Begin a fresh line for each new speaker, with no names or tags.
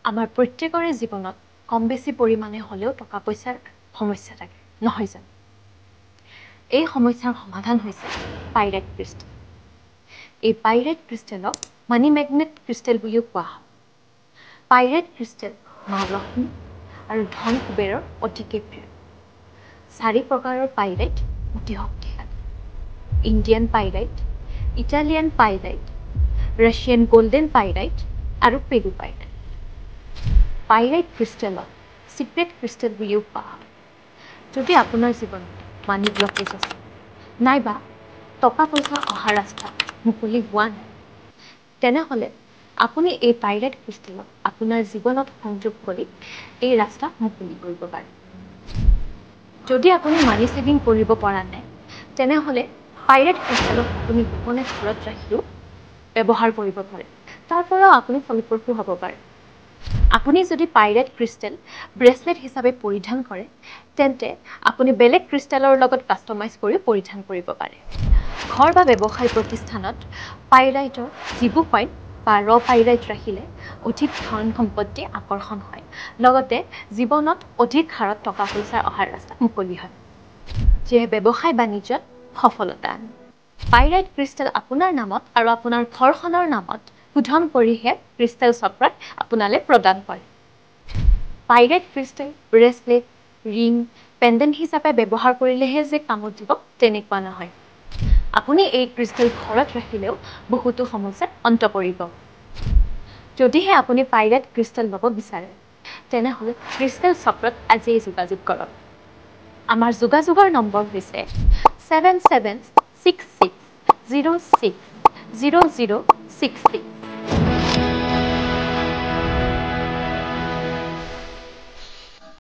আমাৰ প্ৰত্যেকৰে জীৱনত কম বেছি পৰিমাণে হ'লেও টকা পইচাৰ সমস্যা থাকে নহয় জানো এই সমস্যাৰ সমাধান হৈছে পাইৰাইট ক্ৰিষ্টেল এই পাইৰাইট ক্ৰিষ্টেলক মানি মেগনেট ক্ৰিষ্টেল বুলিও কোৱা হয় পাইৰাইট ক্ৰিষ্টেল মা লক্ষ্মী আৰু ধন কুবেৰৰ অতিকে প্ৰিয় 4 প্ৰকাৰৰ পাইৰাইট অতি শক্তিশালী ইণ্ডিয়ান পাইৰাইট ইটালিয়ান পাইৰাইট ৰাছিয়ান গোল্ডেন পাইৰাইট আৰু পেৰু পাইৰাইট পাইৰাইট ক্ৰিষ্টেলক সিক্ৰেট ক্ৰিষ্টেল বুলিও কোৱা হয় যদি আপোনাৰ জীৱনত মানি ব্লকেজ আছে নাইবা টকা পইচা অহা ৰাস্তা মুকলি হোৱা নাই তেনেহ'লে আপুনি এই পাইৰাইট ক্ৰিষ্টেলক আপোনাৰ জীৱনত সংযোগ কৰি এই ৰাস্তা মুকলি কৰিব পাৰে যদি আপুনি মানি সেভিং কৰিব পৰা নাই তেনেহ'লে পাইৰাইট ক্ৰিষ্টেলক আপুনি গোপনে ঘৰত ৰাখিও ব্যৱহাৰ কৰিব পাৰে তাৰ পৰাও আপুনি ফলপ্ৰসূ হ'ব পাৰে আপুনি যদি পাইৰাইট ক্ৰিষ্টেল ব্ৰেচলেট হিচাপে পৰিধান কৰে তেন্তে আপুনি বেলেগ ক্ৰিষ্টেলৰ লগত কাষ্টমাইজ কৰি পৰিধান কৰিব পাৰে ঘৰ বা ব্যৱসায় প্ৰতিষ্ঠানত পাইৰাইটৰ যিবোৰ কইন বা ৰ পাইৰাইট ৰাখিলে অধিক ধন সম্পত্তি আকৰ্ষণ হয় লগতে জীৱনত অধিক হাৰত টকা পইচা অহাৰ ৰাস্তা মুকলি হয় যিয়ে ব্যৱসায় বাণিজ্যত সফলতা আনে পাইৰাইট ক্ৰিষ্টেল আপোনাৰ নামত আৰু আপোনাৰ ঘৰখনৰ নামত শোধন কৰিহে ক্ৰিষ্টেল চক্ৰত আপোনালৈ প্ৰদান কৰে পাইৰাইট ক্ৰিষ্টেল ব্ৰেচলেট ৰিং পেণ্ডেণ্ট হিচাপে ব্যৱহাৰ কৰিলেহে যে কামত দিব তেনেকুৱা নহয় আপুনি এই ক্ৰিষ্টেল ঘৰত ৰাখিলেও বহুতো সমস্যাত অন্ত পৰিব যদিহে আপুনি পাইৰাইট ক্ৰিষ্টেল ল'ব বিচাৰে তেনেহ'লে ক্ৰিষ্টেল চক্ৰত আজিয়েই যোগাযোগ কৰক আমাৰ যোগাযোগৰ নম্বৰ হৈছে 7766060066